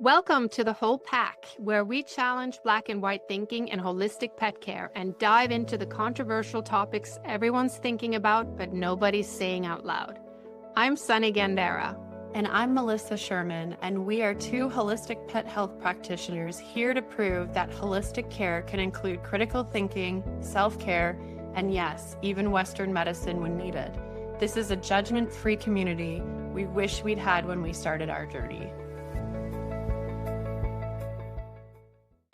Welcome to The Whole Pack, where we challenge black and white thinking and holistic pet care and dive into the controversial topics everyone's thinking about but nobody's saying out loud. I'm Sunny Gandera. And I'm Melissa Sherman, and we are two holistic pet health practitioners here to prove that holistic care can include critical thinking, self-care, and yes, even Western medicine when needed. This is a judgment-free community we wish we'd had when we started our journey.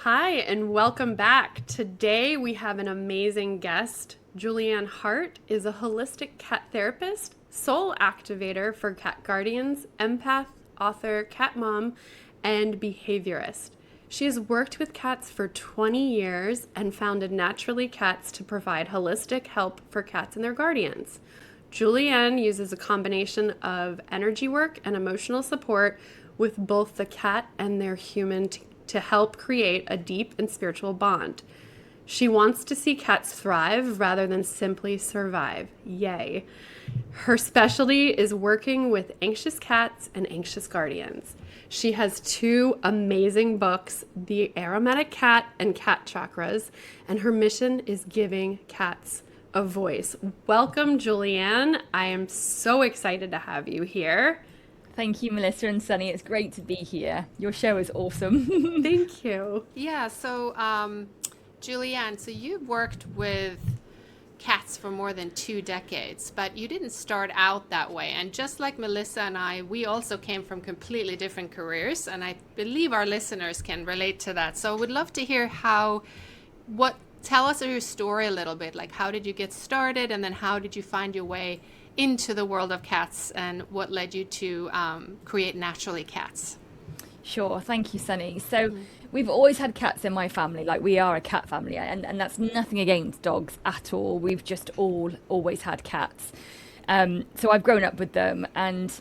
Hi, and welcome back. Today we have an amazing guest. Julianne Hart is a holistic cat therapist, soul activator for cat guardians, empath, author, cat mom, and behaviorist. She has worked with cats for 20 years and founded Naturally Cats to provide holistic help for cats and their guardians. Julianne uses a combination of energy work and emotional support with both the cat and their human to help create a deep and spiritual bond. She wants to see cats thrive rather than simply survive. Yay. Her specialty is working with anxious cats and anxious guardians. She has two amazing books, The Aromatic Cat and Cat Chakras, and her mission is giving cats a voice. Welcome, Julianne. I am so excited to have you here. Thank you, Melissa and Sunny. It's great to be here. Your show is awesome. Thank you. Yeah, so Julianne, so you've worked with cats for more than 2 decades, but you didn't start out that way. And just like Melissa and I, we also came from completely different careers, and I believe our listeners can relate to that. So I would love to hear tell us your story a little bit. Like, how did you get started, and then how did you find your way into the world of cats, and what led you to create Naturally Cats? Sure. Thank you, Sunny. So we've always had cats in my family. Like, we are a cat family, and that's nothing against dogs at all. We've just always had cats. So I've grown up with them, and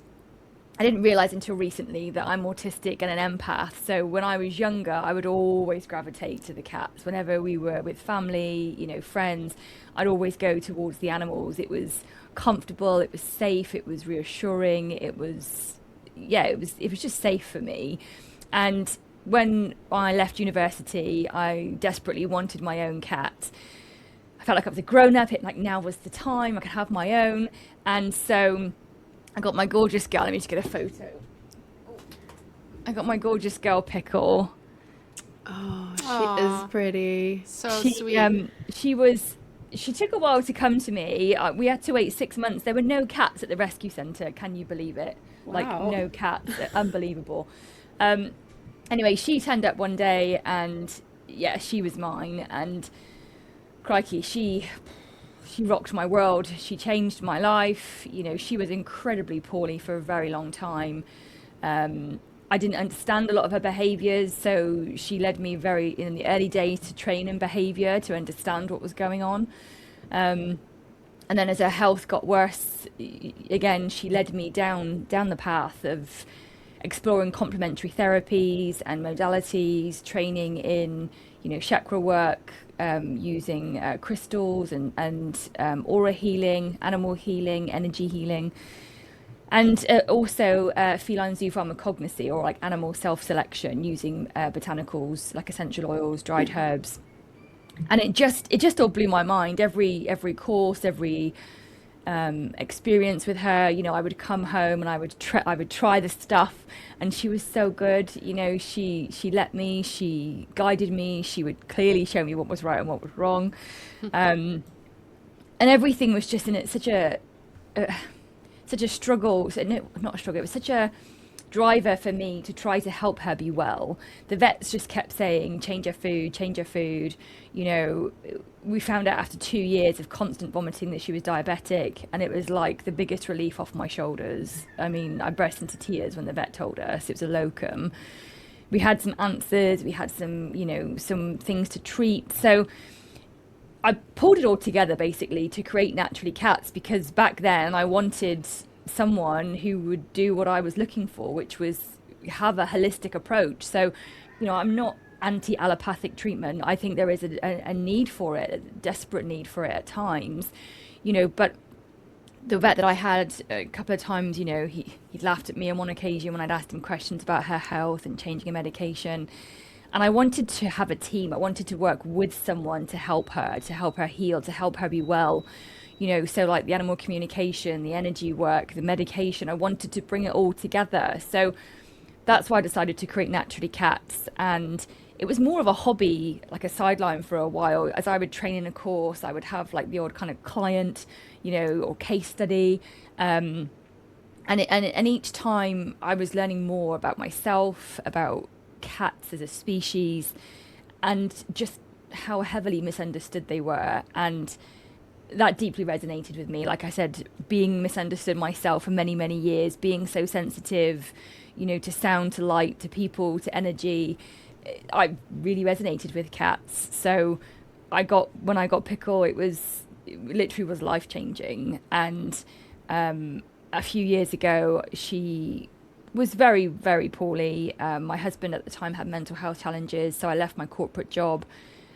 I didn't realize until recently that I'm autistic and an empath. So when I was younger, I would always gravitate to the cats. Whenever we were with family, friends, I'd always go towards the animals. It was comfortable, it was safe, it was reassuring, it was just safe for me. And when I left university, I desperately wanted my own cat. I felt like I was a grown-up, now was the time I could have my own. And so I got my gorgeous girl. Let me just get a photo. I got my gorgeous girl, Pickle. Oh, she is pretty. So sweet. She took a while to come to me. We had to wait 6 months. There were no cats at the rescue centre. Can you believe it? Wow. No cats. Unbelievable. Anyway, she turned up one day, and yeah, she was mine. And crikey, she rocked my world. She changed my life. She was incredibly poorly for a very long time. I didn't understand a lot of her behaviours, so she led me in the early days to train in behaviour, to understand what was going on. And then as her health got worse, again, she led me down the path of exploring complementary therapies and modalities, training in, chakra work, using crystals and aura healing, animal healing, energy healing. And also feline zoopharmacognosy, or like animal self-selection, using botanicals like essential oils, dried herbs. And it just all blew my mind. Every course, every experience with her, I would come home and I would try the stuff, and she was so good. She let me, she guided me, she would clearly show me what was right and what was wrong. And everything was just in it such a struggle. No, not a struggle. It was such a driver for me to try to help her be well. The vets just kept saying, change her food. We found out after 2 years of constant vomiting that she was diabetic, and it was like the biggest relief off my shoulders. I mean, I burst into tears when the vet told us it was a locum. We had some answers, we had some things to treat. So I pulled it all together basically to create Naturally Cats, because back then I wanted someone who would do what I was looking for, which was have a holistic approach. So, I'm not anti-allopathic treatment. I think there is a need for it, a desperate need for it at times, but the vet that I had a couple of times, he laughed at me on one occasion when I'd asked him questions about her health and changing a medication. And I wanted to have a team. I wanted to work with someone to help her heal, to help her be well. So like the animal communication, the energy work, the medication, I wanted to bring it all together. So that's why I decided to create Naturally Cats. And it was more of a hobby, like a sideline for a while. As I would train in a course, I would have like the odd kind of client, or case study. And each time I was learning more about myself, about cats as a species, and just how heavily misunderstood they were. And that deeply resonated with me. Like I said, being misunderstood myself for many, many years, being so sensitive, to sound, to light, to people, to energy, I really resonated with cats. So when I got Pickle, it literally was life changing. And a few years ago, she was very, very poorly. My husband at the time had mental health challenges, so I left my corporate job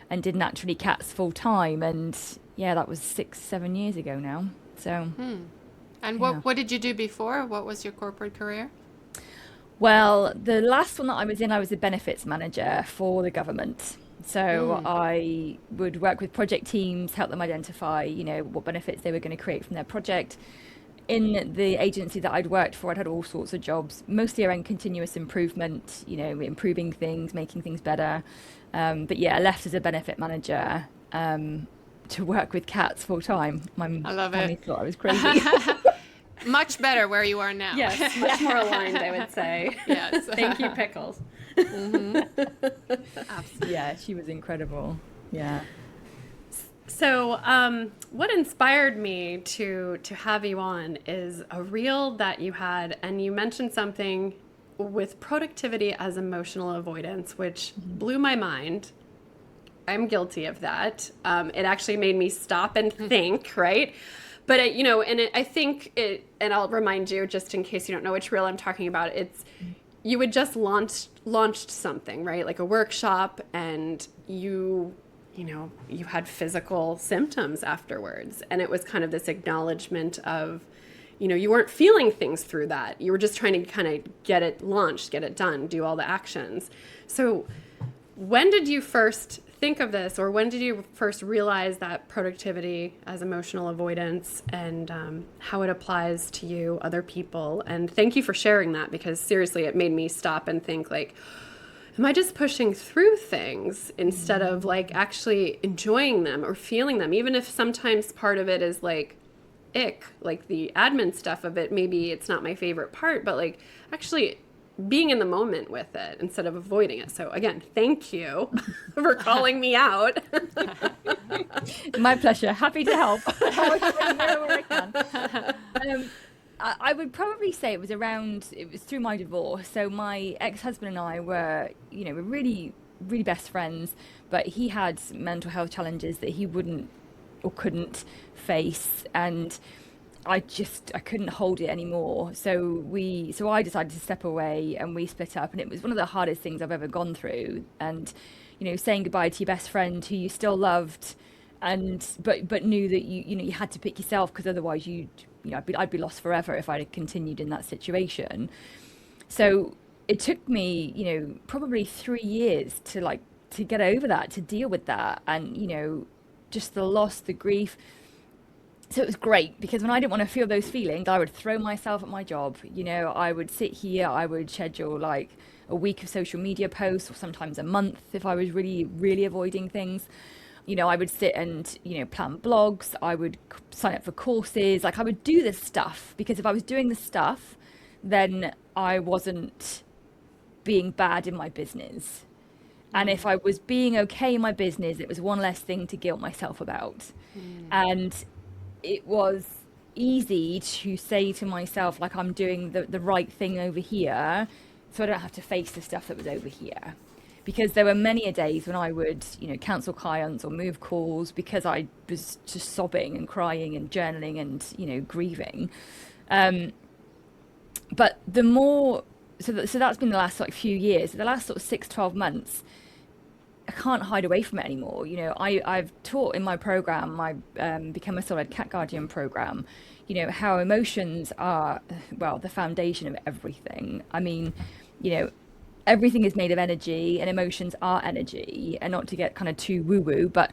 and did Naturally Cats full time. And yeah, that was 6-7 years ago now. So, And yeah. what did you do before? What was your corporate career? Well, the last one that I was in, I was a benefits manager for the government. So I would work with project teams, help them identify, what benefits they were going to create from their project. In the agency that I'd worked for, I'd had all sorts of jobs, mostly around continuous improvement, improving things, making things better. But yeah, I left as a benefit manager to work with cats full time. My I love family it. thought I was crazy. Much better where you are now. Yes, much more aligned, I would say. Yes. Thank you, Pickles. Absolutely. Yeah, she was incredible. Yeah. So, what inspired me to have you on is a reel that you had, and you mentioned something with productivity as emotional avoidance, which blew my mind. I'm guilty of that. It actually made me stop and think, right? But I think it, and I'll remind you, just in case you don't know which reel I'm talking about. You had just launched something, right? Like a workshop, and you had physical symptoms afterwards. And it was kind of this acknowledgement of, you weren't feeling things through that. You were just trying to kind of get it launched, get it done, do all the actions. So when did you first think of this, or when did you first realize that productivity as emotional avoidance, and how it applies to you, other people? And thank you for sharing that, because seriously, it made me stop and think, like, am I just pushing through things instead of like actually enjoying them or feeling them? Even if sometimes part of it is like like the admin stuff of it, maybe it's not my favorite part, but like actually being in the moment with it instead of avoiding it. So again, thank you for calling me out. My pleasure. Happy to help. Wherever I can. I would probably say it was through my divorce. So my ex-husband and I were, we're really, really best friends, but he had mental health challenges that he wouldn't or couldn't face. And I couldn't hold it anymore. So I decided to step away, and we split up, and it was one of the hardest things I've ever gone through. And, saying goodbye to your best friend who you still loved, but knew that you had to pick yourself, because otherwise I'd be lost forever if I had continued in that situation. So it took me, probably 3 years to get over that, to deal with that, and just the loss, the grief. So it was great, because when I didn't want to feel those feelings, I would throw myself at my job. I would sit here, I would schedule like a week of social media posts, or sometimes a month if I was really, really avoiding things. I would sit and, plan blogs. I would sign up for courses. Like, I would do this stuff, because if I was doing this stuff, then I wasn't being bad in my business. And if I was being okay in my business, it was one less thing to guilt myself about. And it was easy to say to myself, like, I'm doing the right thing over here, so I don't have to face the stuff that was over here. Because there were many a days when I would, cancel clients or move calls because I was just sobbing and crying and journaling and, grieving. But the more, so that's been the last few years. The last sort of 6-12 months, I can't hide away from it anymore. You know, I've taught in my program, my Become a Solid Cat Guardian program, you know, how emotions are, well, the foundation of everything. I mean, you know, everything is made of energy and emotions are energy. And not to get kind of too woo woo, but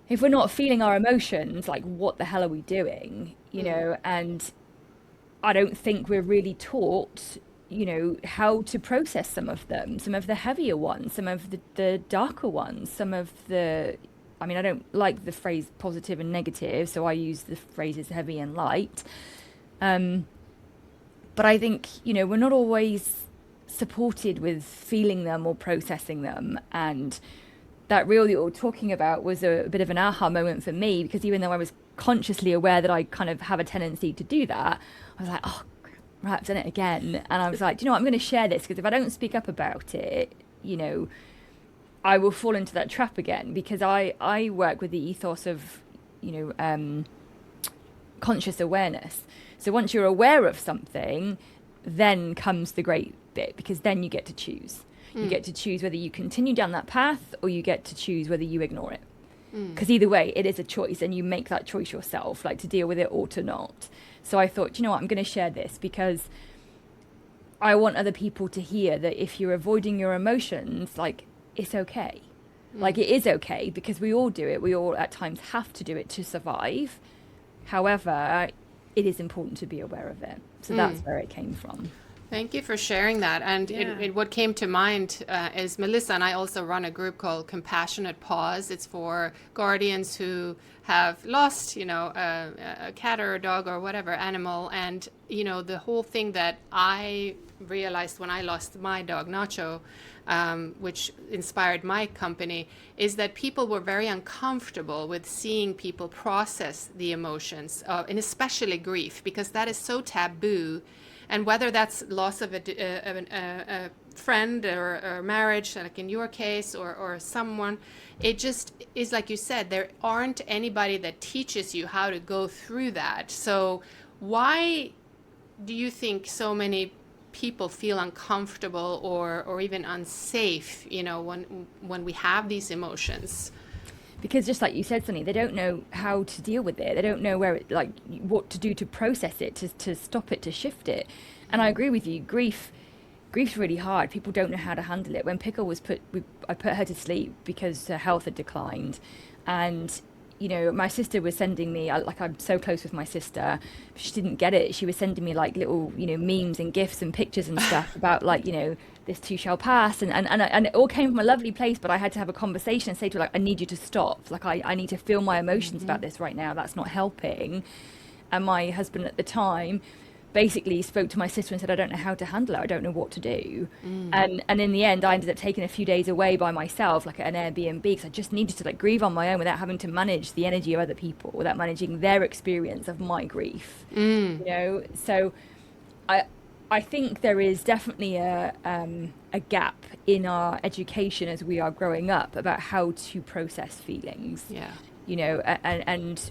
if we're not feeling our emotions, like what the hell are we doing? You know, and I don't think we're really taught, you know, how to process some of them, some of the heavier ones, some of the darker ones, some of the, I mean, I don't like the phrase positive and negative, so I use the phrases heavy and light. But I think, you know, we're not always supported with feeling them or processing them. And that reel that you're talking about was a bit of an aha moment for me, because even though I was consciously aware that I kind of have a tendency to do that, I was like, oh, right, I've done it again. And I was like, do you know what, I'm going to share this, because if I don't speak up about it, you know, I will fall into that trap again, because I work with the ethos of, you know, conscious awareness. So once you're aware of something, then comes the great bit, because then you get to choose. You get to choose whether you continue down that path or you get to choose whether you ignore it. Because either way, it is a choice, and you make that choice yourself, like to deal with it or to not. So I thought, you know what, I'm going to share this because I want other people to hear that if you're avoiding your emotions, like, it's okay. Like, it is okay, because we all do it. We all at times have to do it to survive. However, it is important to be aware of it. So that's where it came from. Thank you for sharing that. And what came to mind is Melissa and I also run a group called Compassionate Pause. It's for guardians who have lost, you know, a cat or a dog or whatever animal. And, you know, the whole thing that I realized when I lost my dog, Nacho, which inspired my company, is that people were very uncomfortable with seeing people process the emotions, and especially grief, because that is so taboo. And whether that's loss of a friend or marriage, like in your case, or someone, it just is like you said, there aren't anybody that teaches you how to go through that. So why do you think so many people feel uncomfortable or even unsafe, you know, when we have these emotions? Because just like you said, Sunny, they don't know how to deal with it. They don't know where it, like, what to do to process it, to stop it, to shift it. And I agree with you. Grief's really hard. People don't know how to handle it. When Pickle was I put her to sleep because her health had declined, and you know, my sister was sending me, like, I'm so close with my sister, she didn't get it. She was sending me like little, you know, memes and gifs and pictures and stuff about, like, you know, this too shall pass, and it all came from a lovely place, but I had to have a conversation and say to her, like, I need you to stop, like, I need to feel my emotions about this right now, that's not helping. And my husband at the time basically spoke to my sister and said, I don't know how to handle it, I don't know what to do. And in the end, I ended up taking a few days away by myself, like at an Airbnb, because I just needed to, like, grieve on my own without having to manage the energy of other people, without managing their experience of my grief. You know, so I think there is definitely a gap in our education as we are growing up about how to process feelings. Yeah. You know, and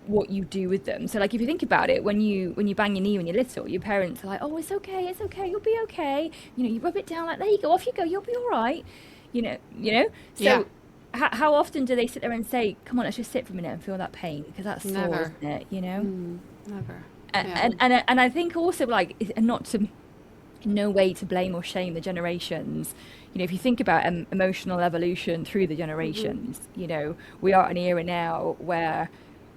what you do with them. So, like, if you think about it, when you bang your knee when you're little, your parents are like, oh, it's okay, you'll be okay. You know, you rub it down, like, there you go, off you go, you'll be all right. You know. So how often do they sit there and say, come on, let's just sit for a minute and feel that pain, because that's sore, isn't it? You know. Never. And I think also, like, not to, in no way to blame or shame the generations. You know, if you think about emotional evolution through the generations, you know, we are at an era now where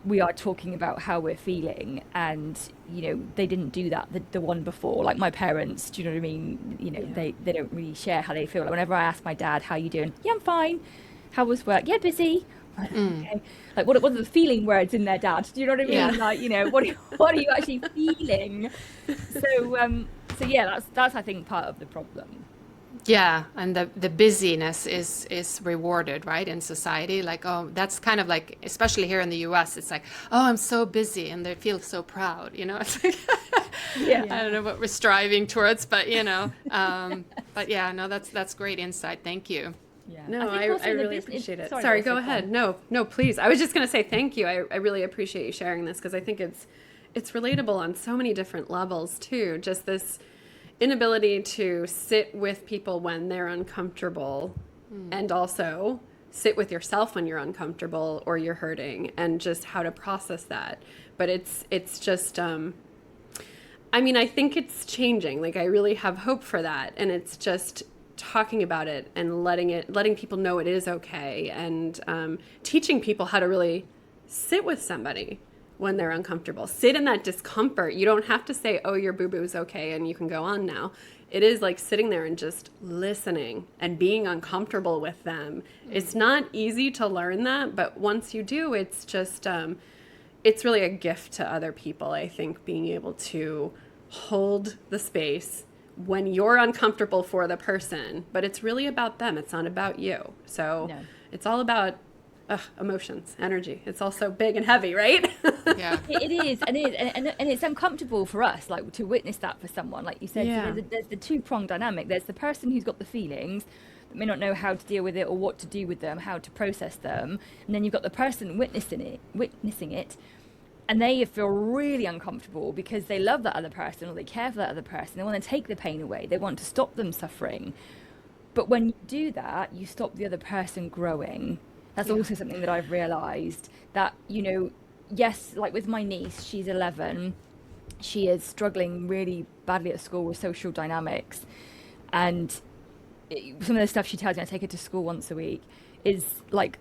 we are talking about how we're feeling, and you know, they didn't do that the one before, like my parents, do you know what I mean? You know, they don't really share how they feel. Like, whenever I ask my dad, how you doing? Yeah, I'm fine. How was work? Yeah, busy. Okay. Like, what are the feeling words in there, Dad? Do you know what I mean? Yeah. Like, you know, what are you actually feeling? So yeah, that's I think part of the problem. Yeah, and the busyness is rewarded, right, in society. Like, oh, that's kind of like, especially here in the US, it's like, oh, I'm so busy, and they feel so proud, you know. It's like, I don't know what we're striving towards, but you know, but yeah, no, that's great insight. Thank you. Yeah. No, think I also in the really business- appreciate it. sorry, Sorry, Melissa, go ahead. No, please. I was just going to say thank you. I really appreciate you sharing this, because I think it's relatable on so many different levels too. Just this inability to sit with people when they're uncomfortable and also sit with yourself when you're uncomfortable or you're hurting, and just how to process that. But it's just I mean, I think it's changing. Like, I really have hope for that, and it's just talking about it and letting people know it is okay, and teaching people how to really sit with somebody when they're uncomfortable. Sit in that discomfort. You don't have to say, oh, your boo-boo's okay and you can go on now. It is like sitting there and just listening and being uncomfortable with them. It's not easy to learn that, but once you do, it's just, it's really a gift to other people, I think, being able to hold the space when you're uncomfortable for the person, but it's really about them. It's not about you. So it's all about emotions, energy. It's also big and heavy, right? Yeah. It is, and it's uncomfortable for us, like, to witness that for someone, like you said. Yeah. So there's the two-pronged dynamic. There's the person who's got the feelings that may not know how to deal with it or what to do with them, how to process them, and then you've got the person witnessing it, and they feel really uncomfortable because they love that other person or they care for that other person. They want to take the pain away. They want to stop them suffering. But when you do that, you stop the other person growing. That's also something that I've realized, that, you know, yes, like with my niece, she's 11. She is struggling really badly at school with social dynamics. And some of the stuff she tells me, I take her to school once a week, is like,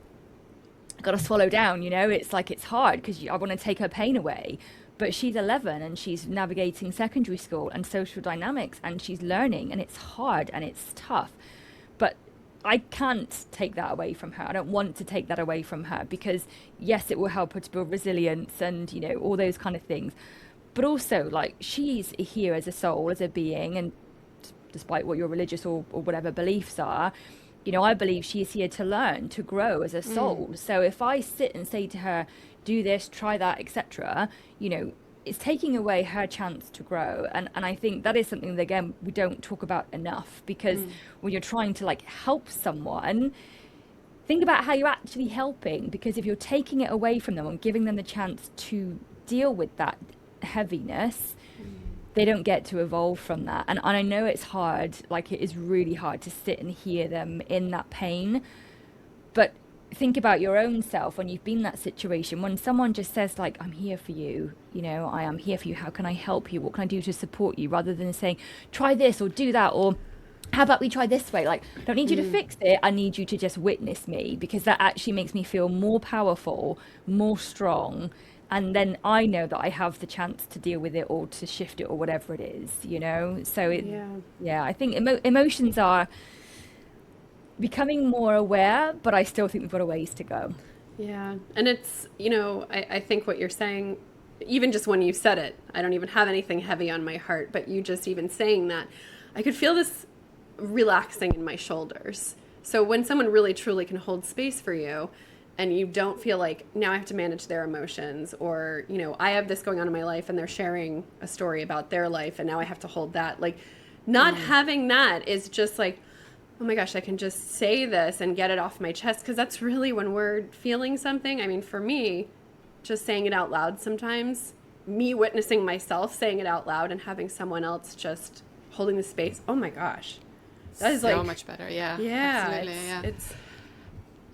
got to swallow down, you know. It's like, it's hard because I want to take her pain away. But she's 11 and she's navigating secondary school and social dynamics, and she's learning, and it's hard and it's tough. But I can't take that away from her. I don't want to take that away from her, because yes, it will help her to build resilience and, you know, all those kind of things. But also, like, she's here as a soul, as a being, and despite what your religious or whatever beliefs are, you know, I believe she's here to learn, to grow as a soul. So if I sit and say to her, do this, try that, etc., you know, it's taking away her chance to grow. And I think that is something that, again, we don't talk about enough, because when you're trying to, like, help someone, think about how you're actually helping, because if you're taking it away from them and giving them the chance to deal with that heaviness, they don't get to evolve from that. And I know it's hard, like, it is really hard to sit and hear them in that pain. But think about your own self when you've been in that situation, when someone just says, like, I'm here for you, you know, I am here for you, how can I help you, what can I do to support you, rather than saying, try this or do that, or how about we try this way, like, I don't need you to fix it, I need you to just witness me, because that actually makes me feel more powerful, more strong, and then I know that I have the chance to deal with it or to shift it or whatever it is, you know. So I think emotions are becoming more aware, but I still think we've got a ways to go. Yeah. And it's, you know, I think what you're saying, even just when you said it, I don't even have anything heavy on my heart, but you just even saying that, I could feel this relaxing in my shoulders. So when someone really truly can hold space for you, and you don't feel like, now I have to manage their emotions, or, you know, I have this going on in my life and they're sharing a story about their life and now I have to hold that. Like, not having that is just like, oh my gosh, I can just say this and get it off my chest, because that's really when we're feeling something. I mean, for me, just saying it out loud sometimes, me witnessing myself saying it out loud and having someone else just holding the space, oh my gosh. That is so like, much better. Yeah. yeah, Absolutely. it's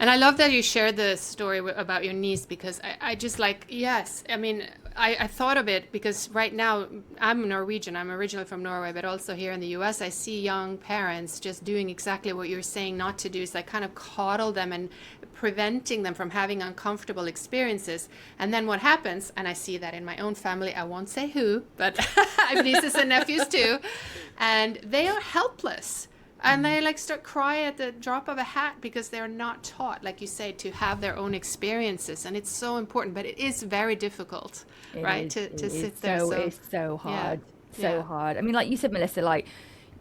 And I love that you shared the story about your niece, because I just, like, yes, I mean, I thought of it because right now I'm Norwegian. I'm originally from Norway, but also here in the US, I see young parents just doing exactly what you're saying not to do. Is like kind of coddle them and preventing them from having uncomfortable experiences. And then what happens, and I see that in my own family, I won't say who, but I have nieces and nephews too, and they are helpless. And they, like, start crying at the drop of a hat because they're not taught, like you say, to have their own experiences. And it's so important, but it is very difficult, right? To sit there. So it's so hard. So hard. I mean, like you said, Melissa, like,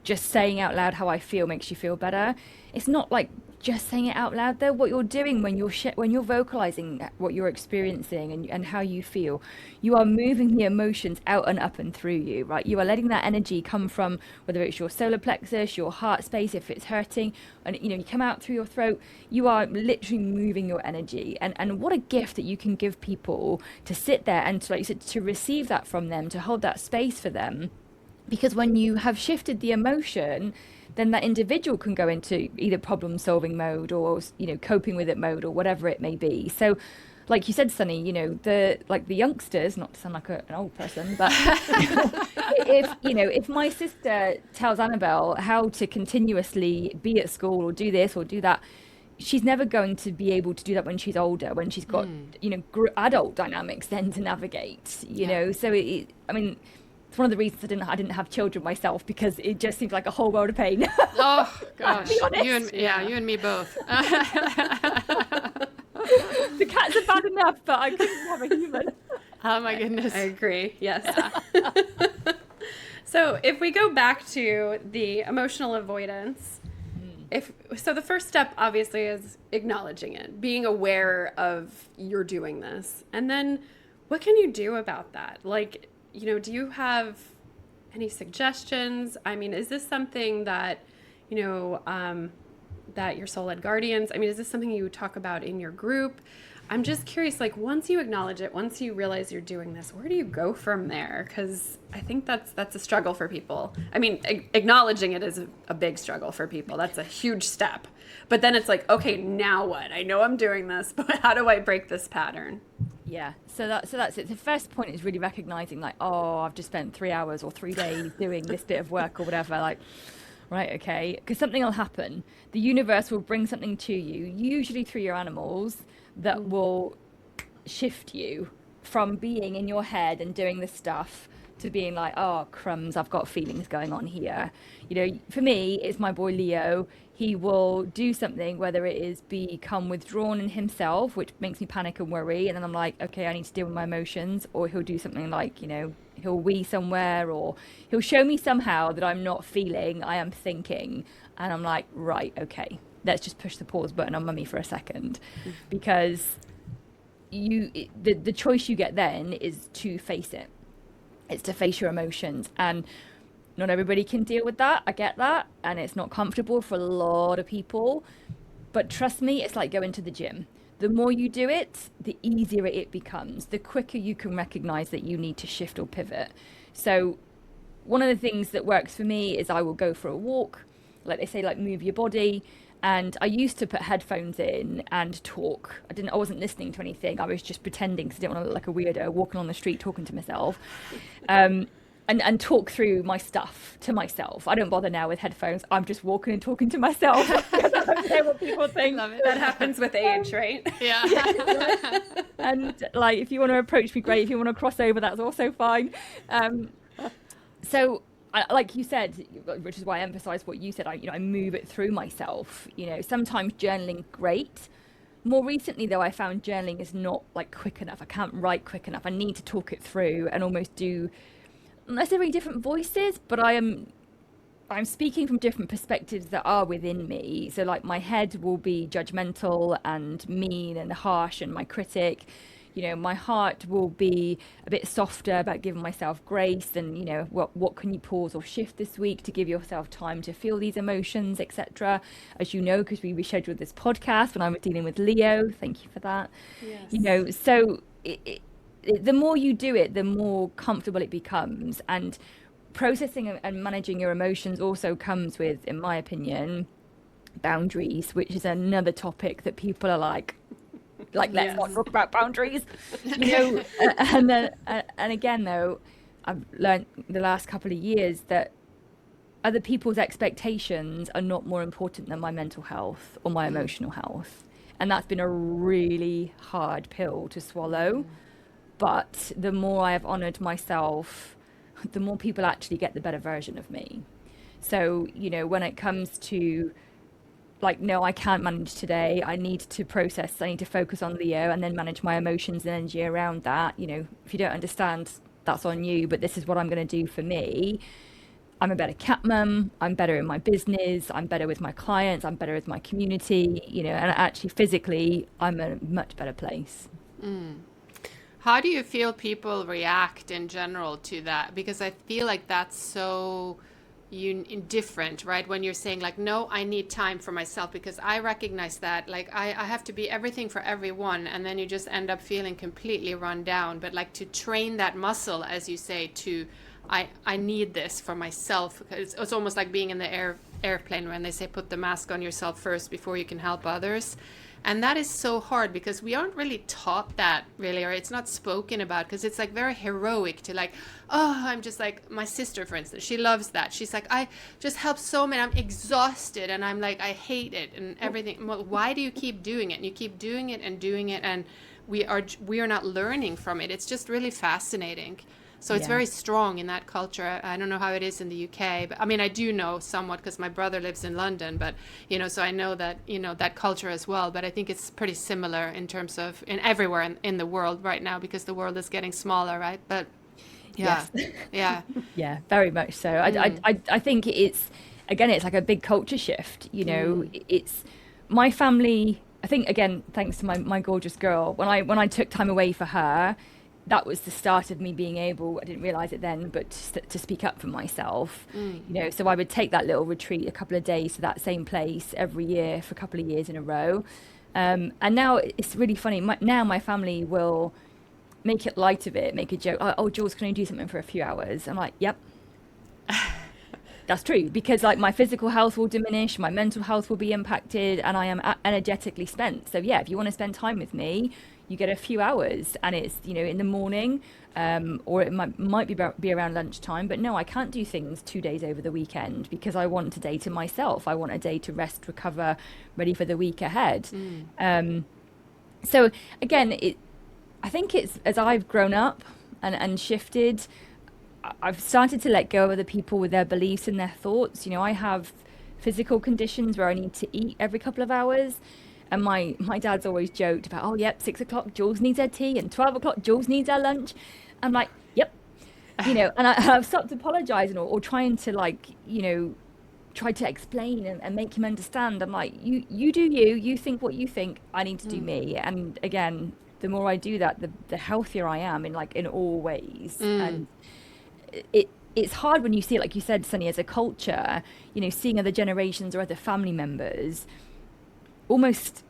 just saying out loud how I feel makes you feel better. It's not like just saying it out loud, though. What you're doing when you're vocalizing what you're experiencing and how you feel, you are moving the emotions out and up and through you, right? You are letting that energy come from, whether it's your solar plexus, your heart space, if it's hurting, and, you know, you come out through your throat. You are literally moving your energy, and what a gift that you can give people to sit there and to, like you said, to receive that from them, to hold that space for them. Because when you have shifted the emotion, then that individual can go into either problem solving mode or, coping with it mode or whatever it may be. So like you said, Sunny, the youngsters, not to sound like an old person, but if my sister tells Annabelle how to continuously be at school or do this or do that, she's never going to be able to do that when she's older, when she's got, adult dynamics then to navigate, So it's one of the reasons I didn't have children myself, because it just seems like a whole world of pain. Oh gosh, you and me both. The cats are bad enough, but I couldn't have a human. Oh my goodness. I agree. Yes. Yeah. So if we go back to the emotional avoidance, the first step obviously is acknowledging it, being aware of you're doing this. And then what can you do about that? Like, do you have any suggestions? I mean, is this something that, that your soul-led guardians, is this something you talk about in your group? I'm just curious, like, once you acknowledge it, once you realize you're doing this, where do you go from there? Because I think that's a struggle for people. Acknowledging it is a big struggle for people. That's a huge step. But then it's like, okay, now what? I know I'm doing this, but how do I break this pattern? Yeah, so that's it. The first point is really recognizing, like, oh, I've just spent 3 hours or 3 days doing this bit of work or whatever, like, right, okay, because something will happen. The universe will bring something to you, usually through your animals, that will shift you from being in your head and doing this stuff to being like, oh, crumbs, I've got feelings going on here. For me, it's my boy Leo. He will do something, whether it is become withdrawn in himself, which makes me panic and worry, and then I'm like, okay, I need to deal with my emotions, or he'll do something like, he'll wee somewhere, or he'll show me somehow that I'm not feeling, I am thinking, and I'm like, right, okay, let's just push the pause button on mummy for a second, because the choice you get then is to face it. It's to face your emotions, and not everybody can deal with that. I get that, and it's not comfortable for a lot of people, but trust me, it's like going to the gym. The more you do it, the easier it becomes, the quicker you can recognize that you need to shift or pivot. So one of the things that works for me is I will go for a walk, like they say, like move your body. And I used to put headphones in and talk. I wasn't listening to anything. I was just pretending, because I didn't want to look like a weirdo walking on the street talking to myself. And talk through my stuff to myself. I don't bother now with headphones. I'm just walking and talking to myself. I don't care what people think. Love it. That happens with age, right? Yeah. And like, if you want to approach me, great. If you want to cross over, that's also fine. So like you said, which is why I emphasize what you said, I move it through myself. Sometimes journaling, great. More recently, though, I found journaling is not like quick enough. I can't write quick enough. I need to talk it through and almost do not necessarily different voices, but I'm speaking from different perspectives that are within me. So like my head will be judgmental and mean and harsh and my critic. My heart will be a bit softer about giving myself grace and, what can you pause or shift this week to give yourself time to feel these emotions, etc. As you know, because we rescheduled this podcast when I was dealing with Leo. Thank you for that. Yes. So the more you do it, the more comfortable it becomes. And processing and managing your emotions also comes with, in my opinion, boundaries, which is another topic that people are like let's not talk about boundaries, and again, though, I've learned the last couple of years that other people's expectations are not more important than my mental health or my emotional health, and that's been a really hard pill to swallow. But the more I have honored myself, the more people actually get the better version of me. So when it comes to like, no, I can't manage today. I need to process. I need to focus on Leo and then manage my emotions and energy around that. If you don't understand, that's on you. But this is what I'm going to do for me. I'm a better cat mum. I'm better in my business. I'm better with my clients. I'm better with my community. And actually physically, I'm in a much better place. How do you feel people react in general to that? Because I feel like that's so different, right? When you're saying like, no, I need time for myself, because I recognize that like I have to be everything for everyone, and then you just end up feeling completely run down. But like to train that muscle, as you say, to I need this for myself, because it's almost like being in the airplane when they say put the mask on yourself first before you can help others. And that is so hard because we aren't really taught that really, or it's not spoken about, because it's like very heroic to like, oh, I'm just like, my sister, for instance, she loves that. She's like, I just help so many, I'm exhausted, and I'm like, I hate it and everything. Well, why do you keep doing it? And you keep doing it, and we are not learning from it. It's just really fascinating. So it's very strong in that culture. I don't know how it is in the UK, but I mean, I do know somewhat because my brother lives in London, but, so I know that, that culture as well. But I think it's pretty similar in terms of everywhere in the world right now, because the world is getting smaller, right? But yeah, Yes. yeah. Yeah, very much so. I think it's like a big culture shift. It's my family. I think, again, thanks to my gorgeous girl, when I took time away for her, that was the start of me being able, I didn't realize it then, but to speak up for myself. So I would take that little retreat, a couple of days to that same place every year for a couple of years in a row. And now it's really funny. Now my family will make it light of it, make a joke. Oh, Jules, can I do something for a few hours? I'm like, yep. That's true, because like my physical health will diminish, my mental health will be impacted, and I am energetically spent. So yeah, if you want to spend time with me, you get a few hours, and it's in the morning, or it might be around lunchtime. But no, I can't do things 2 days over the weekend because I want a day to myself. I want a day to rest, recover, ready for the week ahead. So again, I think it's as I've grown up and shifted, I've started to let go of other people with their beliefs and their thoughts. I have physical conditions where I need to eat every couple of hours. And my dad's always joked about, oh, yep, 6 o'clock, Jules needs her tea, and 12 o'clock, Jules needs her lunch. I'm like, yep. And I've stopped apologizing or trying to try to explain and make him understand. I'm like, you do you think what you think, I need to do me. And again, the more I do that, the healthier I am in all ways. And it's hard when you see it, like you said, Sunny, as a culture, seeing other generations or other family members almost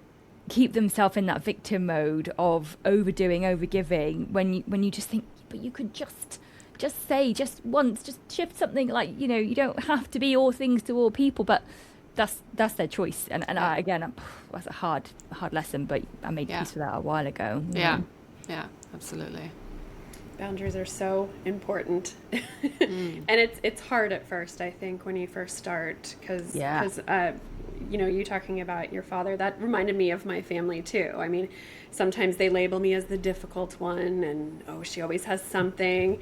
keep themselves in that victim mode of overdoing, overgiving, when you just think, but you could just say just once, just shift something, you don't have to be all things to all people, but that's their choice. And again, that's a hard lesson, but I made peace with that a while ago. Yeah, absolutely. Boundaries are so important. And it's hard at first, I think, when you first start, because you talking about your father, that reminded me of my family too. I mean, sometimes they label me as the difficult one, and she always has something,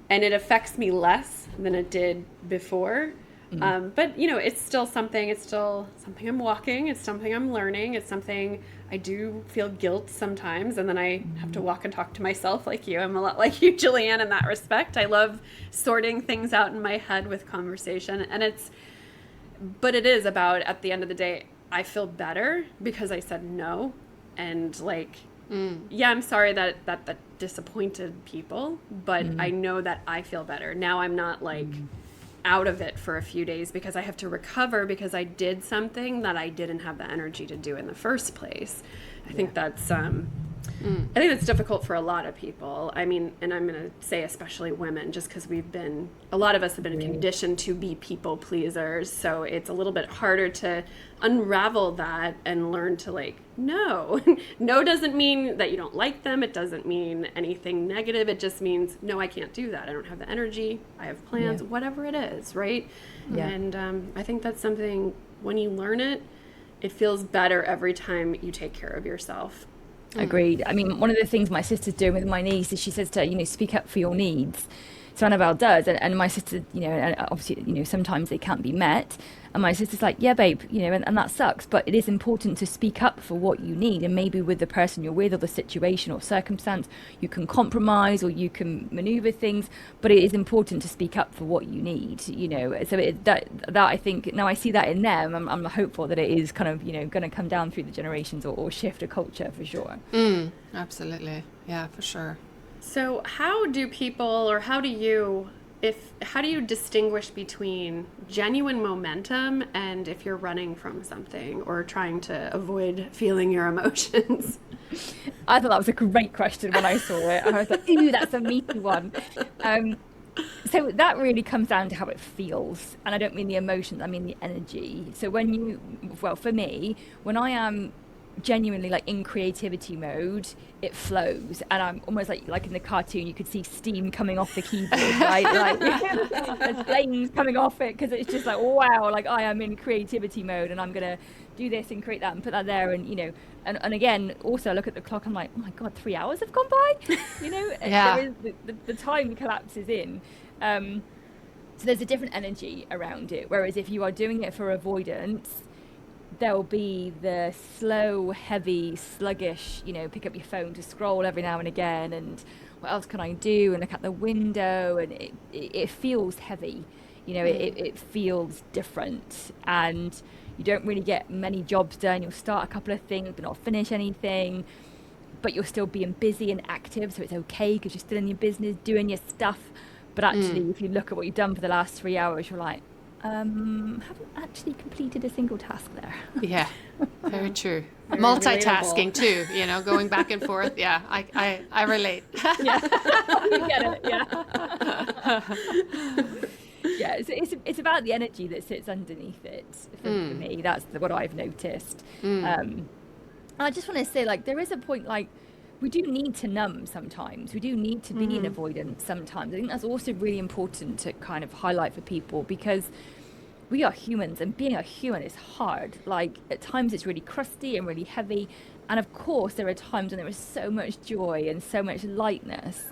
and it affects me less than it did before. But it's still something. It's still something I'm walking. It's something I'm learning. It's something I do feel guilt sometimes, and then I have to walk and talk to myself like you. I'm a lot like you, Julianne, in that respect. I love sorting things out in my head with conversation, but it is about, at the end of the day, I feel better because I said no, and I'm sorry that disappointed people, but I know that I feel better now. I'm not out of it for a few days because I have to recover because I did something that I didn't have the energy to do in the first place. I think that's I think that's difficult for a lot of people. I mean, and I'm going to say especially women, just because a lot of us have been conditioned to be people pleasers. So it's a little bit harder to unravel that and learn to no. No doesn't mean that you don't like them. It doesn't mean anything negative. It just means, no, I can't do that. I don't have the energy. I have plans, whatever it is, right? Yeah. And I think that's something, when you learn it, it feels better every time you take care of yourself. Agreed. I mean, one of the things my sister's doing with my niece is she says to her, speak up for your needs. So Annabelle does, and my sister, and obviously, sometimes they can't be met. And my sister's like, yeah, babe, and that sucks. But it is important to speak up for what you need. And maybe with the person you're with or the situation or circumstance, you can compromise or you can maneuver things. But it is important to speak up for what you need, So that I think, now I see that in them. I'm hopeful that it is kind of, going to come down through the generations or shift a culture for sure. Absolutely. Yeah, for sure. So how do you distinguish between genuine momentum and if you're running from something or trying to avoid feeling your emotions? I thought that was a great question when I saw it. I was like, ooh, that's a meaty one. So that really comes down to how it feels, and I don't mean the emotions, I mean the energy. So for me, when I am genuinely like in creativity mode, it flows, and I'm almost like in the cartoon, you could see steam coming off the keyboard, right? Like there's flames coming off it, because it's just like, wow, like I am in creativity mode, and I'm gonna do this and create that and put that there, and and again, also I look at the clock, I'm like, oh my god, 3 hours have gone by. Yeah. There is the time collapses in. So there's a different energy around it, whereas if you are doing it for avoidance, there'll be the slow, heavy, sluggish, pick up your phone to scroll every now and again, and what else can I do, and look out the window, and it feels heavy, it feels different, and you don't really get many jobs done. You'll start a couple of things but not finish anything, but you're still being busy and active, so it's okay because you're still in your business doing your stuff. But actually, if you look at what you've done for the last 3 hours, you're like, haven't actually completed a single task there. Yeah, very true. Very Multitasking too, going back and forth. Yeah, I relate. Yeah, you get it. Yeah. Yeah, it's about the energy that sits underneath it. For me, that's what I've noticed. I just want to say, like, there is a point, like, we do need to numb sometimes. We do need to be in avoidance sometimes. I think that's also really important to kind of highlight for people, because we are humans, and being a human is hard. Like, at times it's really crusty and really heavy. And of course, there are times when there is so much joy and so much lightness.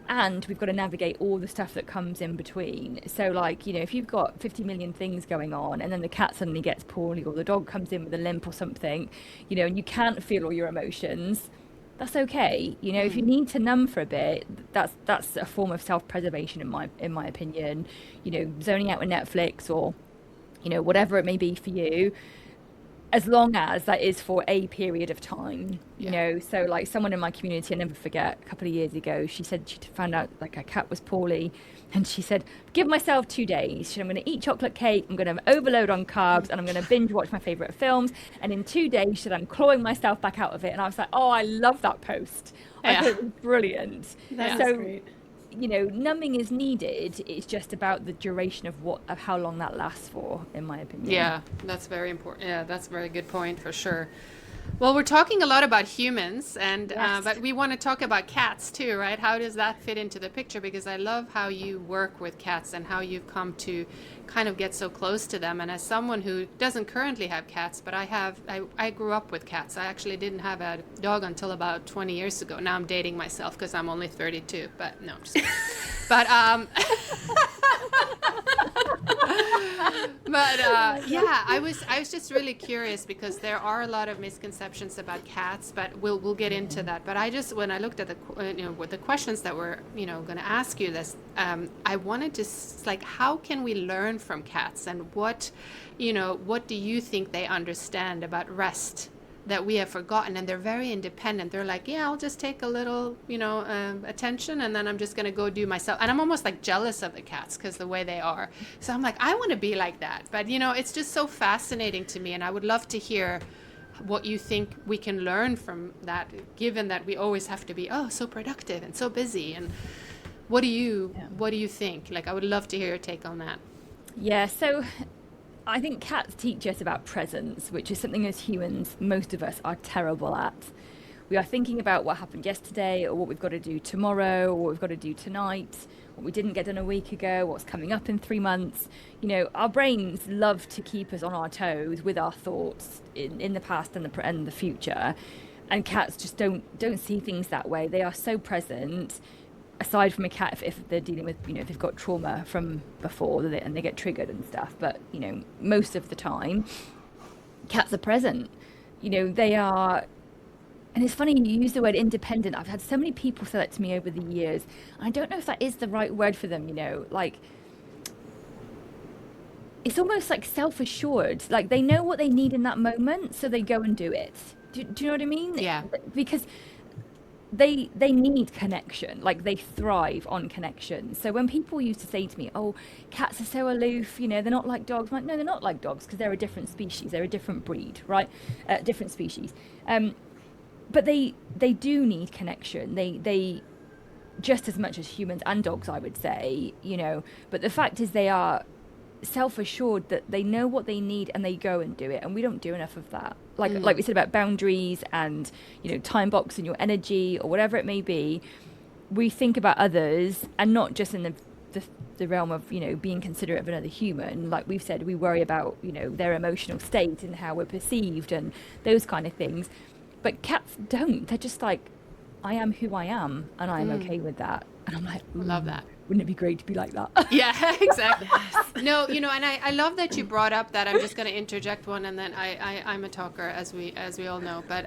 And we've got to navigate all the stuff that comes in between. So, like, if you've got 50 million things going on, and then the cat suddenly gets poorly, or the dog comes in with a limp or something, and you can't feel all your emotions, that's okay. If you need to numb for a bit, that's a form of self-preservation in my opinion. Zoning out with Netflix, or whatever it may be for you, as long as that is for a period of time. So like someone in my community, I never forget, a couple of years ago, she said she found out like her cat was poorly, and she said, give myself 2 days. She said, I'm going to eat chocolate cake, I'm going to overload on carbs, and I'm going to binge watch my favorite films, and in 2 days, she said, I'm clawing myself back out of it. And I was like, oh, I love that post. I thought it was brilliant. That's so great. Numbing is needed. It's just about the duration of how long that lasts for, in my opinion. Yeah, that's very important. Yeah, that's a very good point for sure. Well, we're talking a lot about humans, and Yes. but we want to talk about cats too, right? How does that fit into the picture? Because I love how you work with cats and how you've come to kind of get so close to them. And as someone who doesn't currently have cats, but I grew up with cats. I actually didn't have a dog until about 20 years ago. Now I'm dating myself because I'm only 32, but no, I'm just kidding. But yeah, I was just really curious, because there are a lot of misconceptions about cats, but we'll get into that. But when I looked at with the questions that we're going to ask you this, I wanted to how can we learn from cats, and what do you think they understand about rest that we have forgotten? And they're very independent. They're like, yeah, I'll just take a little, attention, and then I'm just going to go do myself. And I'm almost like jealous of the cats because the way they are. So I'm like, I want to be like that. But, it's just so fascinating to me. And I would love to hear what you think we can learn from that, given that we always have to be, so productive and so busy. And what do you think? Like, I would love to hear your take on that. Yeah, so I think cats teach us about presence, which is something as humans, most of us are terrible at. We are thinking about what happened yesterday, or what we've got to do tomorrow, or what we've got to do tonight, what we didn't get done a week ago, what's coming up in 3 months. Our brains love to keep us on our toes with our thoughts in the past and the future. And cats just don't see things that way. They are so present. Aside from a cat, if they're dealing with, if they've got trauma from before and they get triggered and stuff. But, most of the time, cats are present. They are, and it's funny you use the word independent. I've had so many people say that to me over the years. I don't know if that is the right word for them, like, it's almost like self-assured. Like, they know what they need in that moment, so they go and do it. Do you know what I mean? Yeah. Because they need connection. Like, they thrive on connection. So when people used to say to me, oh, cats are so aloof, they're not like dogs. I'm like, no, they're not like dogs, because they're a different species. They're a different breed, right? Different species. But they do need connection. They just as much as humans and dogs, I would say, you know. But the fact is they are self-assured that they know what they need and they go and do it, and we don't do enough of that. Like we said about boundaries and, you know, time boxing your energy or whatever it may be. We think about others, and not just in the realm of, you know, being considerate of another human. Like we've said, we worry about, you know, their emotional state and how we're perceived and those kind of things. But cats don't. They're just like, I am who I am, and I'm okay with that. And I'm like, Love that. Wouldn't it be great to be like that? Yeah, exactly. No, you know, and I love that you brought up that. I'm just going to interject one, and then I'm a talker, as we all know. But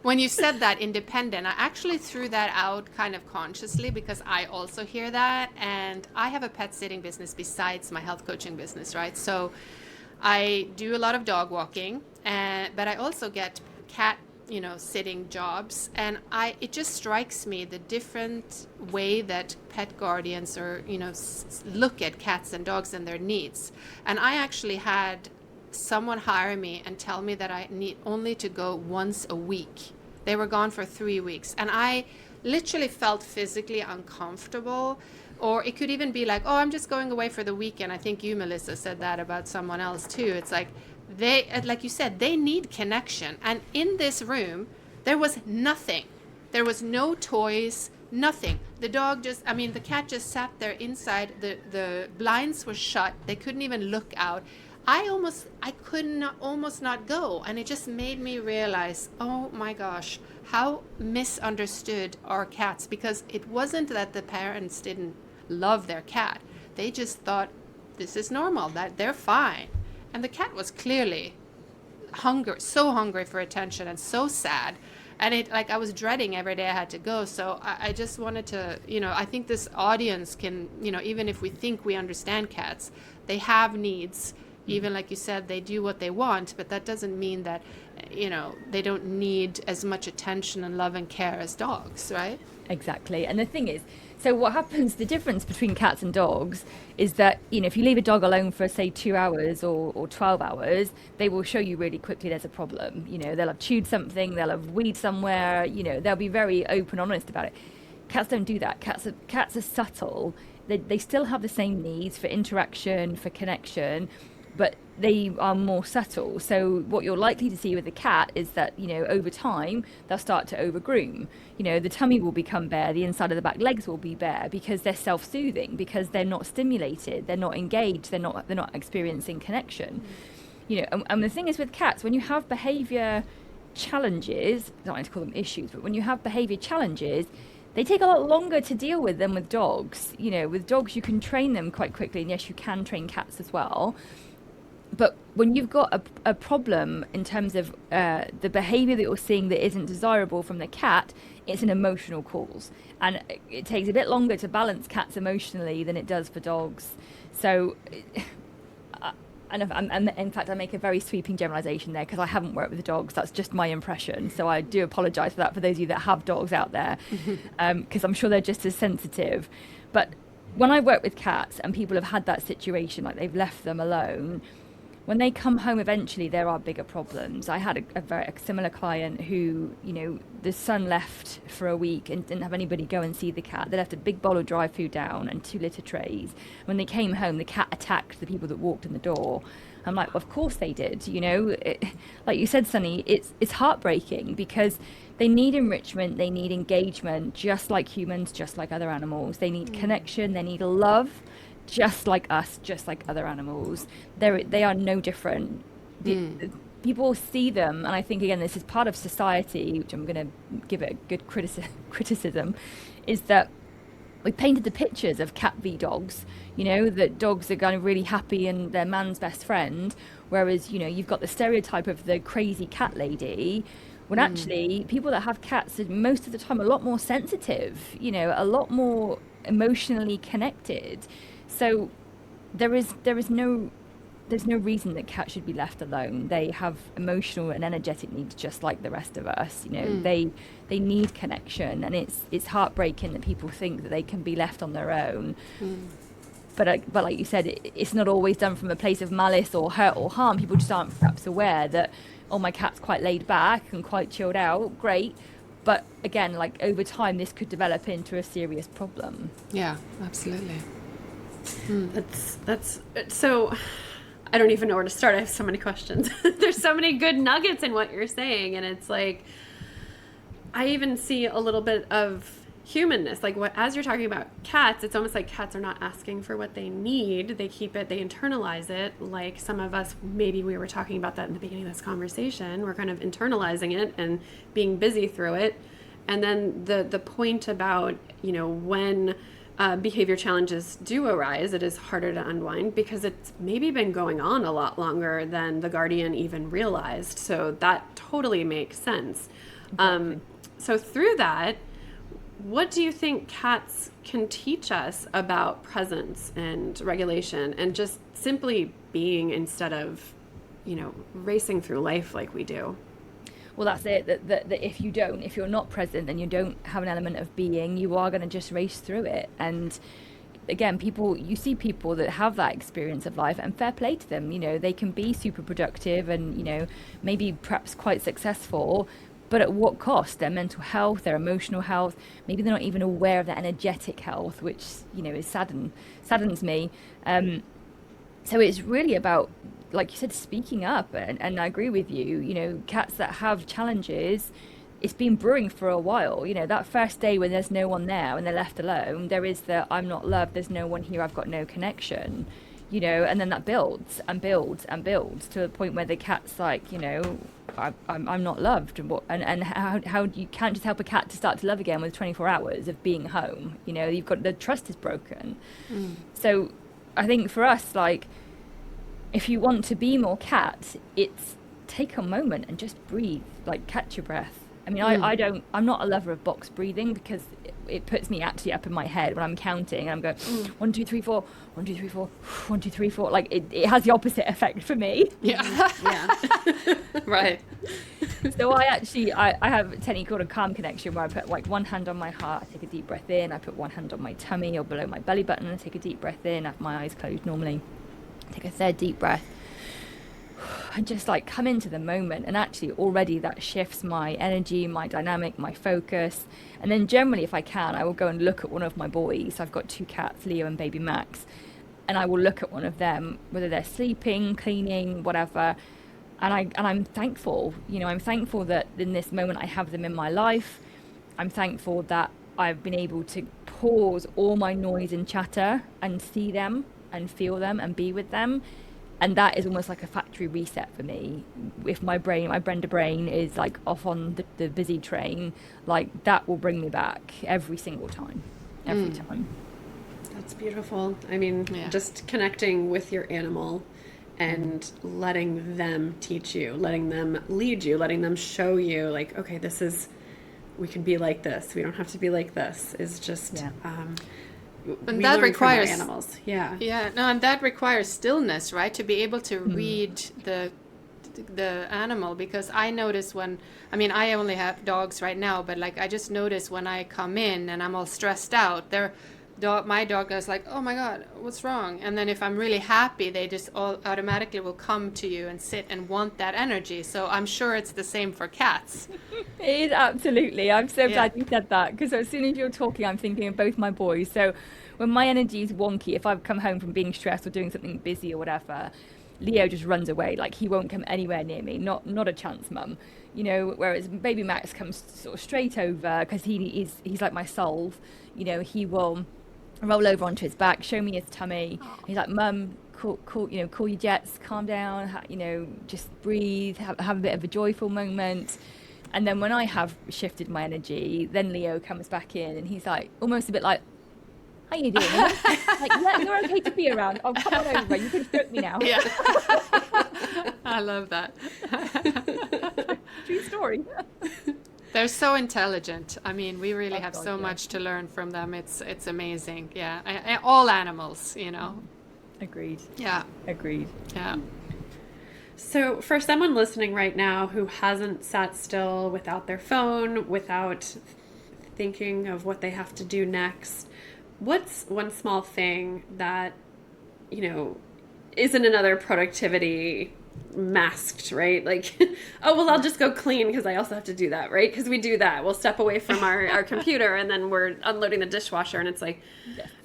when you said that independent, I actually threw that out kind of consciously, because I also hear that, and I have a pet sitting business besides my health coaching business, right? So I do a lot of dog walking, but I also get cat, you know, sitting jobs, and it just strikes me the different way that pet guardians or, you know, look at cats and dogs and their needs. And I actually had someone hire me and tell me that I need only to go once a week. They were gone for 3 weeks, and I literally felt physically uncomfortable. Or it could even be like, oh, I'm just going away for the weekend. I think you, Melissa, said that about someone else too. It's like, they, like you said, they need connection. And in this room, there was nothing. There was no toys, nothing. The cat just sat there inside. The blinds were shut. They couldn't even look out. I couldn't almost not go. And it just made me realize, oh my gosh, how misunderstood are cats. Because it wasn't that the parents didn't love their cat. They just thought this is normal, that they're fine. And the cat was clearly so hungry for attention and so sad. And I was dreading every day I had to go. So I just wanted to, you know, I think this audience can, you know, even if we think we understand cats, they have needs. Even like you said, they do what they want, but that doesn't mean that, you know, they don't need as much attention and love and care as dogs, right? Exactly. And the thing is, so what happens, the difference between cats and dogs is that, you know, if you leave a dog alone for, say, 2 hours or 12 hours, they will show you really quickly there's a problem. You know, they'll have chewed something, they'll have weed somewhere, you know, they'll be very open and honest about it. Cats don't do that. Cats are subtle. They still have the same needs for interaction, for connection, but they are more subtle. So what you're likely to see with a cat is that, you know, over time they'll start to overgroom. You know, the tummy will become bare, the inside of the back legs will be bare, because they're self-soothing, because they're not stimulated, they're not engaged, they're not experiencing connection. You know, and the thing is with cats, when you have behavior challenges, I don't like to call them issues, but when you have behavior challenges, they take a lot longer to deal with than with dogs. You know, with dogs you can train them quite quickly, and yes, you can train cats as well. But when you've got a problem in terms of the behavior that you're seeing that isn't desirable from the cat, it's an emotional cause. And it takes a bit longer to balance cats emotionally than it does for dogs. So, and in fact, I make a very sweeping generalization there, because I haven't worked with dogs. That's just my impression. So I do apologize for that for those of you that have dogs out there, because I'm sure they're just as sensitive. But when I work with cats and people have had that situation, like they've left them alone, when they come home eventually, there are bigger problems. I had a very similar client who, you know, the son left for a week and didn't have anybody go and see the cat. They left a big bowl of dry food down and 2 litter trays. When they came home, the cat attacked the people that walked in the door. I'm like, of course they did. You know, like you said, Sunny, it's heartbreaking, because they need enrichment, they need engagement, just like humans, just like other animals. They need connection, they need love, just like us, just like other animals. They are no different. People see them, and I think, again, this is part of society, which I'm going to give it a good criticism, is that we painted the pictures of cat v dogs, you know, that dogs are kind of really happy and they're man's best friend, whereas, you know, you've got the stereotype of the crazy cat lady, when actually people that have cats are most of the time a lot more sensitive, you know, a lot more emotionally connected. So there's no reason that cats should be left alone. They have emotional and energetic needs just like the rest of us. You know, they need connection, and it's heartbreaking that people think that they can be left on their own. But like you said, it's not always done from a place of malice or hurt or harm. People just aren't perhaps aware that, oh, my cat's quite laid back and quite chilled out. Great. But again, like over time, this could develop into a serious problem. Yeah, absolutely. That's so. I don't even know where to start. I have so many questions. There's so many good nuggets in what you're saying, and it's like I even see a little bit of humanness. Like what, as you're talking about cats, it's almost like cats are not asking for what they need. They keep it, they internalize it. Like some of us, maybe we were talking about that in the beginning of this conversation. We're kind of internalizing it and being busy through it. And then the point about, when behavior challenges do arise, it is harder to unwind because it's maybe been going on a lot longer than the guardian even realized. So that totally makes sense. Exactly. So through that, what do you think cats can teach us about presence and regulation and just simply being instead of, racing through life like we do? Well, that's it. That if you're not present and you don't have an element of being, you are going to just race through it. And again, you see people that have that experience of life, and fair play to them. They can be super productive and, maybe perhaps quite successful, but at what cost? Their mental health, their emotional health. Maybe they're not even aware of their energetic health, which, is saddens me. So it's really about, like you said, speaking up. And I agree with you. Cats that have challenges, it's been brewing for a while. That first day when there's no one there, when they're left alone, there is the I'm not loved, there's no one here, I've got no connection. And then that builds and builds and builds to the point where the cat's like, I'm not loved. And how you can't just help a cat to start to love again with 24 hours of being home. You've got, the trust is broken. So I think for us, like, if you want to be more cat, it's take a moment and just breathe, like catch your breath. I mean, I'm not a lover of box breathing because it puts me actually up in my head when I'm counting and I'm going 1, 2, 3, 4, 1, 2, 3, 4, 1, 2, 3, 4. Like it has the opposite effect for me. Yeah. Yeah. Right. So I have a technique called a calm connection where I put like one hand on my heart, I take a deep breath in, I put one hand on my tummy or below my belly button and I take a deep breath in, I have my eyes closed normally. Take a third deep breath and just like come into the moment, and actually already that shifts my energy, my dynamic, my focus. And then generally, if I can, I will go and look at one of my boys. I've got 2 cats, Leo and baby Max, and I will look at one of them, whether they're sleeping, cleaning, whatever, and I'm thankful. I'm thankful that in this moment I have them in my life. I'm thankful that I've been able to pause all my noise and chatter and see them and feel them and be with them. And that is almost like a factory reset for me. If my Brenda brain is like off on the busy train, like that will bring me back every single time. Every time. That's beautiful. I mean, just connecting with your animal and letting them teach you, letting them lead you, letting them show you like, okay, we can be like this. We don't have to be like this, is just... And that requires animals. And that requires stillness, right? To be able to read the animal, because I notice I only have dogs right now, but like I just notice when I come in and I'm all stressed out, my dog is like, oh my God, what's wrong? And then if I'm really happy, they just all automatically will come to you and sit and want that energy. So I'm sure it's the same for cats. It is, absolutely. I'm so glad you said that, because as soon as you're talking, I'm thinking of both my boys. So when my energy is wonky, if I've come home from being stressed or doing something busy or whatever, Leo just runs away. Like he won't come anywhere near me. Not a chance, mum. Whereas baby Max comes sort of straight over because he's like my soul. He will roll over onto his back, show me his tummy. He's like, mum, cool your jets, calm down, just breathe, have a bit of a joyful moment. And then when I have shifted my energy, then Leo comes back in and he's like, almost a bit like, how you doing? Like, yeah, you're okay to be around. Oh, come on over, you can stroke me now. Yeah. I love that. True story. They're so intelligent. I mean, we really have God, so much to learn from them. It's amazing. Yeah. All animals, Agreed. Yeah. Agreed. Yeah. So for someone listening right now who hasn't sat still without their phone, without thinking of what they have to do next, what's one small thing that, isn't another productivity masked, right? Like, oh, well, I'll just go clean because I also have to do that, right? Because we do that. We'll step away from our computer and then we're unloading the dishwasher and it's like,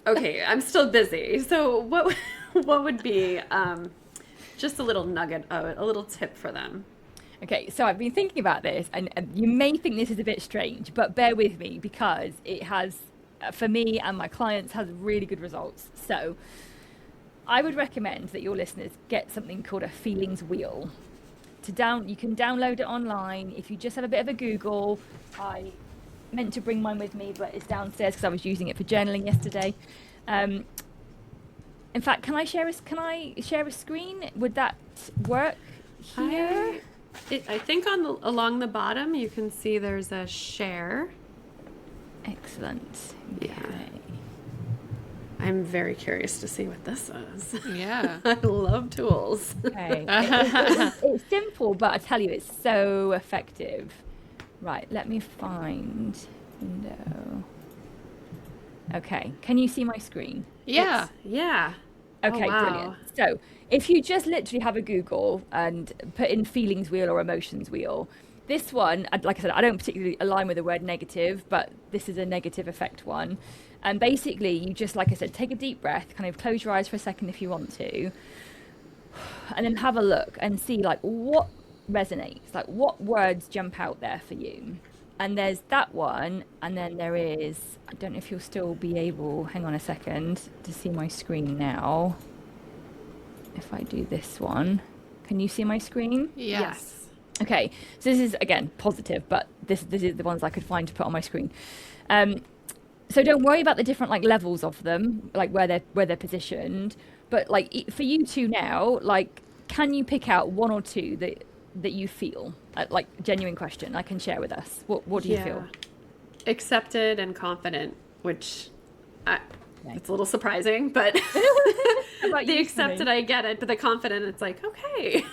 okay, I'm still busy. So what would be just a little nugget of it, a little tip for them? Okay, so I've been thinking about this, and you may think this is a bit strange, but bear with me because it has, for me and my clients, has really good results. So I would recommend that your listeners get something called a feelings wheel. You can download it online. If you just have a bit of a Google, I meant to bring mine with me, but it's downstairs because I was using it for journaling yesterday. In fact, can I share a screen? Would that work here? I think along the bottom you can see there's a share. Excellent. Yeah. Okay. I'm very curious to see what this is. Yeah. I love tools. Okay. It's simple, but I tell you, it's so effective. Right, let me find window. Okay, can you see my screen? Yeah. Yeah. Okay, oh, wow. Brilliant. So if you just literally have a Google and put in feelings wheel or emotions wheel, this one, like I said, I don't particularly align with the word negative, but this is a negative effect one. And basically, you just, like I said, take a deep breath, kind of close your eyes for a second if you want to, and then have a look and see like what resonates, like what words jump out there for you. And there's that one, and then there is, I don't know if you'll still be able, hang on a second, to see my screen now. If I do this one, can you see my screen? Yes. Okay, so this is, again, positive, but this is the ones I could find to put on my screen. So don't worry about the different like levels of them, like where they're positioned. But like for you two now, like, can you pick out one or two that you feel like genuine question I can share with us? What do you feel? Accepted and confident, which it's a little surprising, but the accepted, I get it, but the confident, it's like, okay.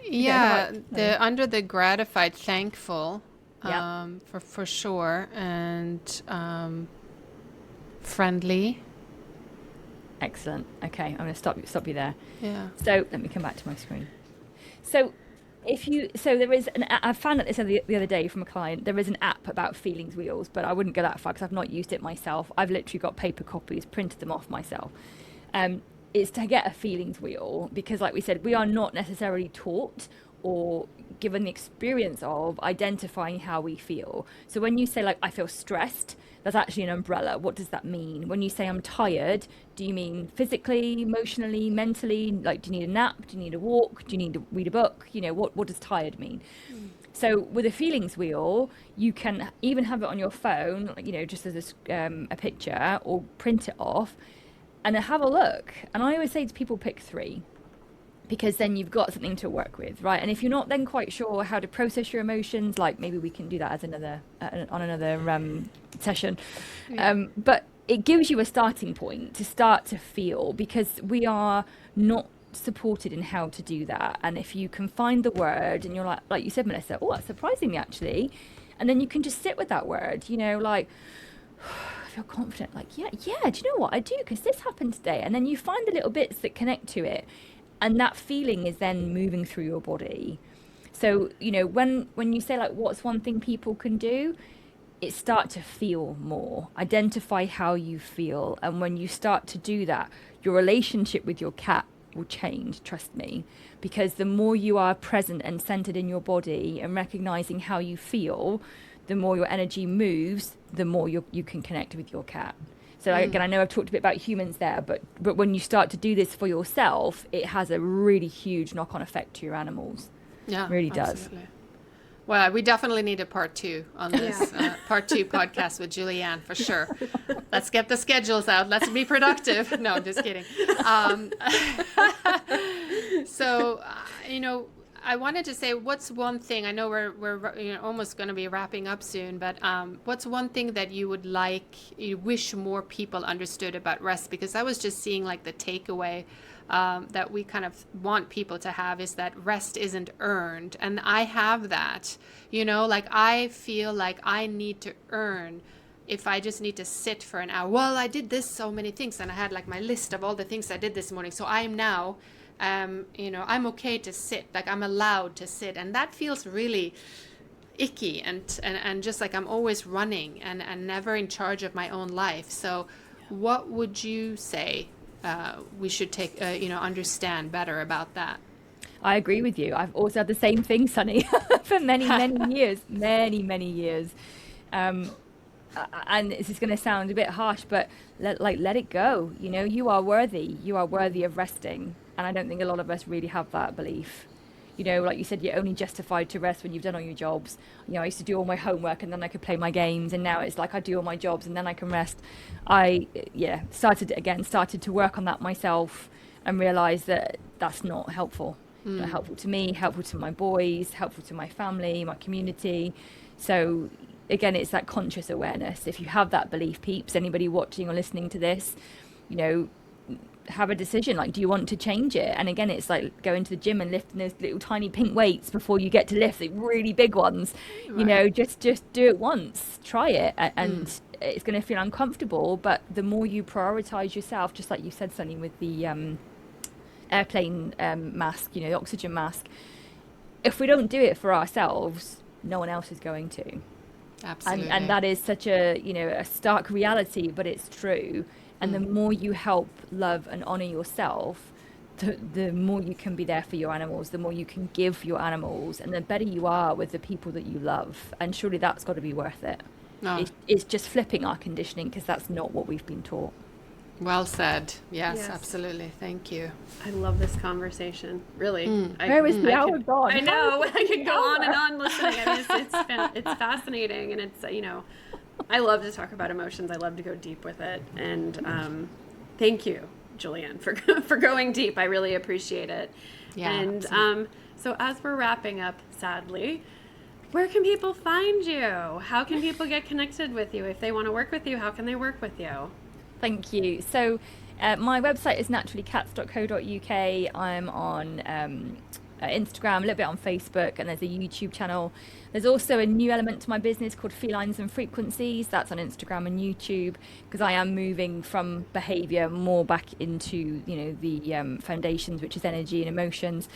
Yeah, the under the gratified, thankful, Yep. for sure, and friendly. Excellent. Okay, I'm going to stop you there. Yeah. So let me come back to my screen. So there is I found out this the other day from a client. There is an app about feelings wheels, but I wouldn't go that far because I've not used it myself. I've literally got paper copies, printed them off myself. It's to get a feelings wheel because, like we said, we are not necessarily taught or given the experience of identifying how we feel. So when you say like I feel stressed, that's actually an umbrella. What does that mean? When you say I'm tired, do you mean physically, emotionally, mentally? Like, do you need a nap? Do you need a walk? Do you need to read a book? You know, what does tired mean? So with a feelings wheel, you can even have it on your phone, you know, just as a picture, or print it off and have a look. And I always say to people, pick 3. Because then you've got something to work with, right? And if you're not then quite sure how to process your emotions, like maybe we can do that as another session. Yeah. But it gives you a starting point to start to feel, because we are not supported in how to do that. And if you can find the word and you're like you said, Melissa, oh, that's surprising me actually. And then you can just sit with that word, you know, like, I feel confident, like, yeah, do you know what I do? Because this happened today. And then you find the little bits that connect to it. And that feeling is then moving through your body. So, you know, when you say like, what's one thing people can do? It's start to feel more, identify how you feel. And when you start to do that, your relationship with your cat will change, trust me. Because the more you are present and centered in your body and recognizing how you feel, the more your energy moves, the more you can connect with your cat. So again, I know I've talked a bit about humans there, but when you start to do this for yourself, it has a really huge knock-on effect to your animals. Yeah, it really does. Absolutely. Well, we definitely need a part 2 on this part 2 podcast with Julianne for sure. Let's get the schedules out. Let's be productive. No, I'm just kidding. So, you know, I wanted to say, what's one thing, I know we're you know, almost going to be wrapping up soon, but what's one thing that you wish more people understood about rest? Because I was just seeing like the takeaway that we kind of want people to have is that rest isn't earned. And I have that, you know, like I feel like I need to earn if I just need to sit for an hour, well, I did this so many things, and I had like my list of all the things I did this morning. So I am now, I'm okay to sit, like I'm allowed to sit. And that feels really icky and just like I'm always running and never in charge of my own life. So what would you say we should understand better about that? I agree with you. I've also had the same thing, Sunny, for many, many years, many years. And this is going to sound a bit harsh, but let it go. You are worthy. You are worthy of resting. And I don't think a lot of us really have that belief. Like you said, you're only justified to rest when you've done all your jobs. I used to do all my homework and then I could play my games, and now it's like I do all my jobs and then I can rest. I started to work on that myself and realized that that's not helpful. Not helpful to me, helpful to my boys, helpful to my family, my community. So again, it's that conscious awareness. If you have that belief, peeps, anybody watching or listening to this, have a decision. Like, do you want to change it? And again, it's like going to the gym and lifting those little tiny pink weights before you get to lift the really big ones. Right. Just do it once, try it, and it's going to feel uncomfortable. But the more you prioritize yourself, just like you said, Sunny, with the airplane mask, the oxygen mask, if we don't do it for ourselves, no one else is going to. Absolutely. And that is such a stark reality, but it's true. And the more you help love and honor yourself, the more you can be there for your animals, the more you can give your animals, and the better you are with the people that you love. And surely that's got to be worth it. No. It's just flipping our conditioning, because that's not what we've been taught. Well said. Yes, absolutely. Thank you. I love this conversation. Really. Where is the hour gone? I know. I could go on and on listening. I mean, it's fascinating, and it's I love to talk about emotions. I love to go deep with it, and thank you, Julianne, for going deep. I really appreciate it. Yeah. And so as we're wrapping up, sadly, where can people find you? How can people get connected with you? If they want to work with you, how can they work with you? Thank you. So my website is naturallycats.co.uk. I'm on Instagram, a little bit on Facebook, and there's a YouTube channel. There's also a new element to my business called Felines and Frequencies. That's on Instagram and YouTube, because I am moving from behavior more back into the foundations, which is energy and emotions.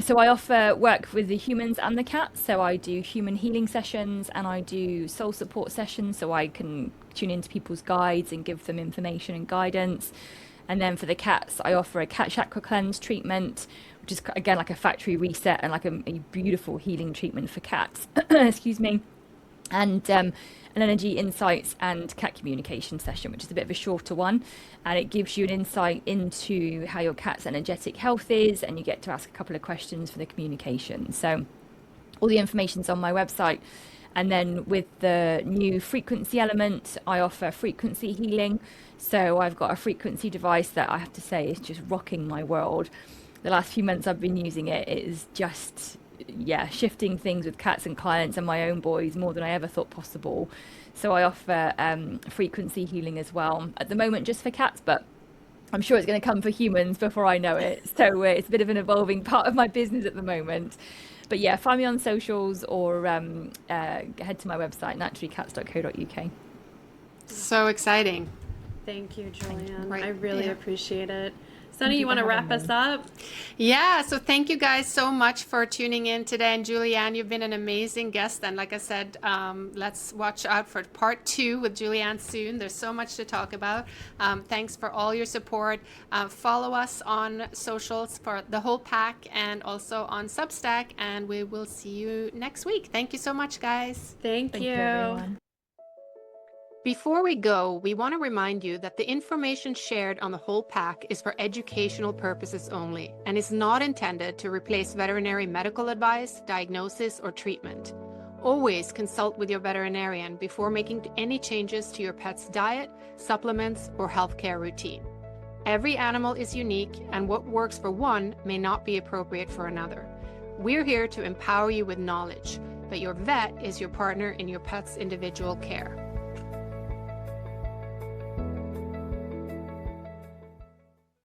So I offer work with the humans and the cats. So I do human healing sessions, and I do soul support sessions, so I can tune into people's guides and give them information and guidance. And then for the cats, I offer a cat chakra cleanse treatment, which is again like a factory reset and like a beautiful healing treatment for cats. Excuse me. And an energy insights and cat communication session, which is a bit of a shorter one, and it gives you an insight into how your cat's energetic health is, and you get to ask a couple of questions for the communication. So all the information's on my website. And then with the new frequency element, I offer frequency healing. So I've got a frequency device that I have to say is just rocking my world. The last few months I've been using it, it is just shifting things with cats and clients and my own boys more than I ever thought possible. So I offer frequency healing as well, at the moment just for cats, but I'm sure it's going to come for humans before I know it. So it's a bit of an evolving part of my business at the moment. But yeah, find me on socials or head to my website, naturallycats.co.uk. So exciting. Thank you, Julianne. Right. I really appreciate it. Sunny, you want to wrap us up? Yeah, so thank you guys so much for tuning in today. And Julianne, you've been an amazing guest. And like I said, let's watch out for part 2 with Julianne soon. There's so much to talk about. Thanks for all your support. Follow us on socials for the whole pack, and also on Substack. And we will see you next week. Thank you so much, guys. Thank you everyone. Before we go, we want to remind you that the information shared on the whole pack is for educational purposes only and is not intended to replace veterinary medical advice, diagnosis, or treatment. Always consult with your veterinarian before making any changes to your pet's diet, supplements, or healthcare routine. Every animal is unique, and what works for one may not be appropriate for another. We're here to empower you with knowledge, but your vet is your partner in your pet's individual care.